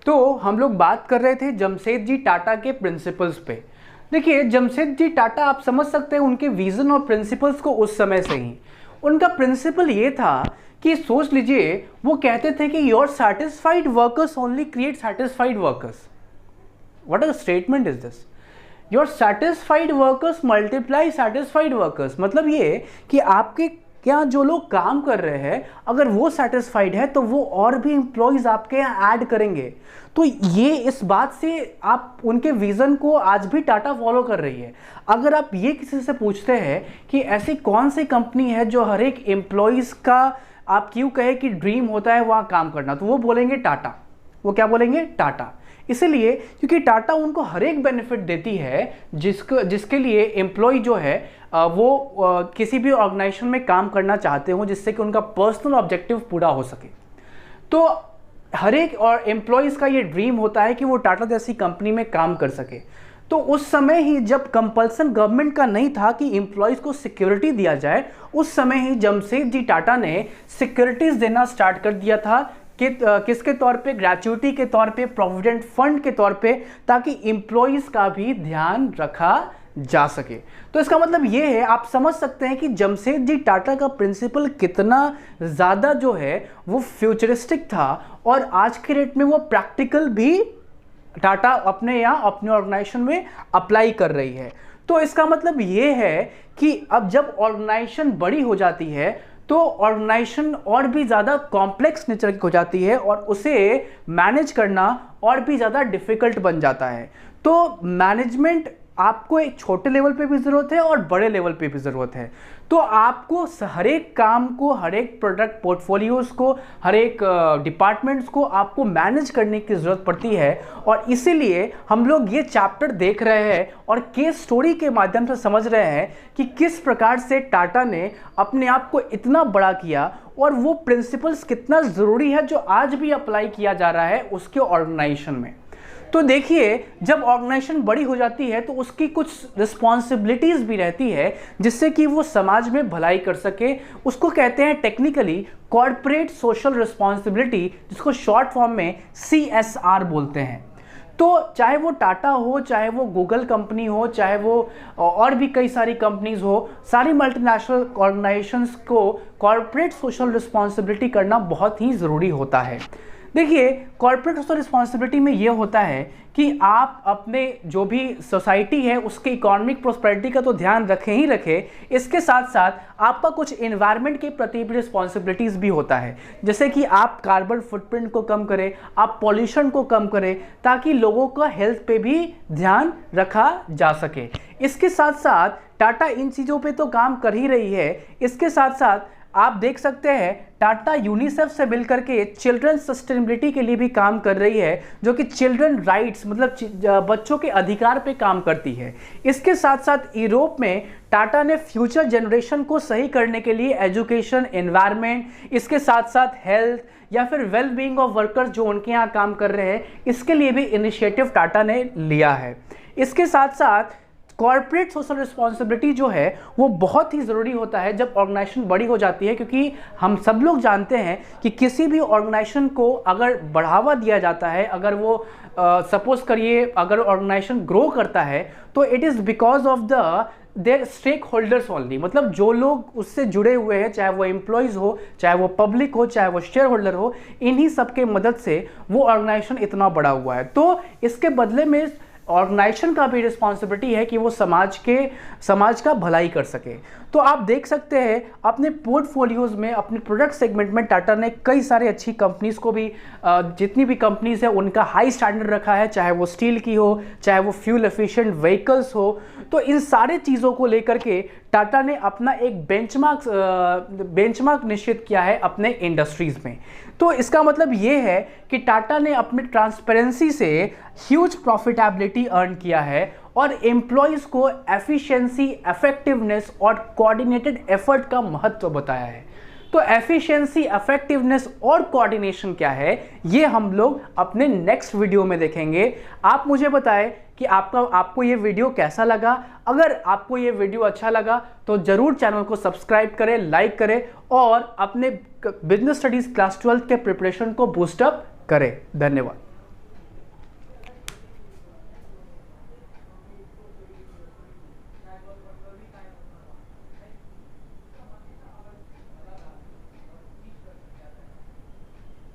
तो हम लोग बात कर रहे थे जमशेदजी टाटा के प्रिंसिपल्स पे। देखिए जमशेदजी टाटा आप समझ सकते हैं उनके विजन और प्रिंसिपल्स को उस समय से ही। उनका प्रिंसिपल ये था कि सोच लीजिए वो कहते थे कि your satisfied workers only create satisfied workers. What a statement is this. Your satisfied workers multiply satisfied workers, मतलब ये कि आपके क्या जो लोग काम कर रहे हैं अगर वो सेटिस्फाइड है तो वो और भी एम्प्लॉयज आपके यहाँ ऐड करेंगे। तो ये इस बात से आप उनके विजन को आज भी टाटा फॉलो कर रही है। अगर आप ये किसी से पूछते हैं कि ऐसी कौन सी कंपनी है जो हर एक एम्प्लॉयज का आप क्यों कहे कि ड्रीम होता है वहाँ काम करना, तो वो बोलेंगे टाटा। वो क्या बोलेंगे? टाटा। इसीलिए क्योंकि टाटा उनको हर एक बेनिफिट देती है जिसके लिए एम्प्लॉय जो है वो किसी भी ऑर्गेनाइजेशन में काम करना चाहते हो, जिससे कि उनका पर्सनल ऑब्जेक्टिव पूरा हो सके। तो हर एक और एम्प्लॉयज़ का ये ड्रीम होता है कि वो टाटा जैसी कंपनी में काम कर सके। तो उस समय ही जब कंपल्सन गवर्नमेंट का नहीं था कि एम्प्लॉयज़ को सिक्योरिटी दिया जाए, उस समय ही जमशेदजी टाटा ने सिक्योरिटीज़ देना स्टार्ट कर दिया था कि किसके तौर पे? ग्रेच्युटी के तौर पे, प्रोविडेंट फंड के तौर पे, ताकि एम्प्लॉयज़ का भी ध्यान रखा जा सके। तो इसका मतलब ये है, आप समझ सकते हैं कि जमशेदजी टाटा का प्रिंसिपल कितना ज़्यादा जो है वो फ्यूचरिस्टिक था और आज के डेट में वो प्रैक्टिकल भी टाटा अपने यहाँ अपने ऑर्गेनाइजेशन में अप्लाई कर रही है। तो इसका मतलब ये है कि अब जब ऑर्गेनाइजेशन बड़ी हो जाती है तो ऑर्गेनाइजेशन और भी ज़्यादा कॉम्प्लेक्स नेचर की हो जाती है और उसे मैनेज करना और भी ज़्यादा डिफिकल्ट बन जाता है। तो मैनेजमेंट आपको एक छोटे लेवल पे भी ज़रूरत है और बड़े लेवल पे भी ज़रूरत है। तो आपको हर एक काम को, हर एक प्रोडक्ट पोर्टफोलियोज़ को, हर एक डिपार्टमेंट्स को आपको मैनेज करने की ज़रूरत पड़ती है। और इसीलिए हम लोग ये चैप्टर देख रहे हैं और केस स्टोरी के माध्यम से समझ रहे हैं कि किस प्रकार से टाटा ने अपने आप को इतना बड़ा किया और वो प्रिंसिपल्स कितना ज़रूरी है जो आज भी अप्लाई किया जा रहा है उसके ऑर्गेनाइजेशन में। तो देखिए जब ऑर्गेनाइजेशन बड़ी हो जाती है तो उसकी कुछ रिस्पॉन्सिबिलिटीज़ भी रहती है जिससे कि वो समाज में भलाई कर सके। उसको कहते हैं टेक्निकली कॉर्पोरेट सोशल रिस्पॉन्सिबिलिटी, जिसको शॉर्ट फॉर्म में CSR बोलते हैं। तो चाहे वो टाटा हो, चाहे वो गूगल कंपनी हो, चाहे वो और भी कई सारी कंपनीज हो, सारी मल्टीनेशनल ऑर्गेनाइजेशंस को कॉर्पोरेट सोशल रिस्पॉन्सिबिलिटी करना बहुत ही ज़रूरी होता है। देखिए कॉर्पोरेट सोशल रिस्पॉन्सिबिलिटी में ये होता है कि आप अपने जो भी सोसाइटी है उसके इकोनॉमिक प्रोस्पेरिटी का तो ध्यान रखें ही रखें, इसके साथ साथ आपका कुछ एनवायरनमेंट के प्रति भी रिस्पॉन्सिबिलिटीज़ भी होता है। जैसे कि आप कार्बन फुटप्रिंट को कम करें, आप पॉल्यूशन को कम करें, ताकि लोगों का हेल्थ पे भी ध्यान रखा जा सके। इसके साथ साथ टाटा इन चीज़ों पे तो काम कर ही रही है। इसके साथ साथ आप देख सकते हैं टाटा यूनिसेफ से मिलकर के चिल्ड्रन सस्टेनेबिलिटी के लिए भी काम कर रही है, जो कि चिल्ड्रन राइट्स मतलब बच्चों के अधिकार पे काम करती है। इसके साथ साथ यूरोप में टाटा ने फ्यूचर जनरेशन को सही करने के लिए एजुकेशन, एनवायरनमेंट, इसके साथ साथ हेल्थ या फिर वेल बीइंग ऑफ वर्कर्स जो उनके यहाँ काम कर रहे हैं, इसके लिए भी इनिशिएटिव टाटा ने लिया है। इसके साथ साथ कॉर्पोरेट सोशल रिस्पॉन्सिबिलिटी जो है वो बहुत ही ज़रूरी होता है जब ऑर्गेनाइजेशन बड़ी हो जाती है, क्योंकि हम सब लोग जानते हैं कि किसी भी ऑर्गेनाइजेशन को अगर बढ़ावा दिया जाता है, अगर वो सपोज करिए अगर ऑर्गेनाइजेशन ग्रो करता है तो it is because of their stakeholders only, मतलब जो लोग उससे जुड़े हुए हैं, चाहे वो एम्प्लॉयज़ हो, चाहे वो पब्लिक हो, चाहे वो शेयर होल्डर हो, इन्हीं सब के मदद से वो ऑर्गेनाइजेशन इतना बड़ा हुआ है। तो इसके बदले में ऑर्गेनाइजेशन का भी रिस्पॉन्सिबिलिटी है कि वो समाज का भलाई कर सके। तो आप देख सकते हैं अपने पोर्टफोलियोज़ में, अपने प्रोडक्ट सेगमेंट में टाटा ने कई सारे अच्छी कंपनीज़ को भी, जितनी भी कंपनीज़ है उनका हाई स्टैंडर्ड रखा है, चाहे वो स्टील की हो, चाहे वो फ्यूल एफिशिएंट व्हीकल्स हो। तो इन सारे चीज़ों को लेकर के टाटा ने अपना एक बेंचमार्क निश्चित किया है अपने इंडस्ट्रीज़ में। तो इसका मतलब ये है कि टाटा ने अपने ट्रांसपेरेंसी से ह्यूज प्रॉफिटेबिलिटी अर्न किया है और एम्प्लॉयज़ को एफिशिएंसी, इफेक्टिवनेस और कोऑर्डिनेटेड एफर्ट का महत्व बताया है। तो एफिशिएंसी, इफेक्टिवनेस और कोऑर्डिनेशन क्या है, ये हम लोग अपने नेक्स्ट वीडियो में देखेंगे। आप मुझे बताएं कि आपको ये वीडियो कैसा लगा। अगर आपको ये वीडियो अच्छा लगा तो जरूर चैनल को सब्सक्राइब करें, लाइक करें और अपने बिजनेस स्टडीज क्लास 12 के प्रिपरेशन को बूस्टअप करें। धन्यवाद।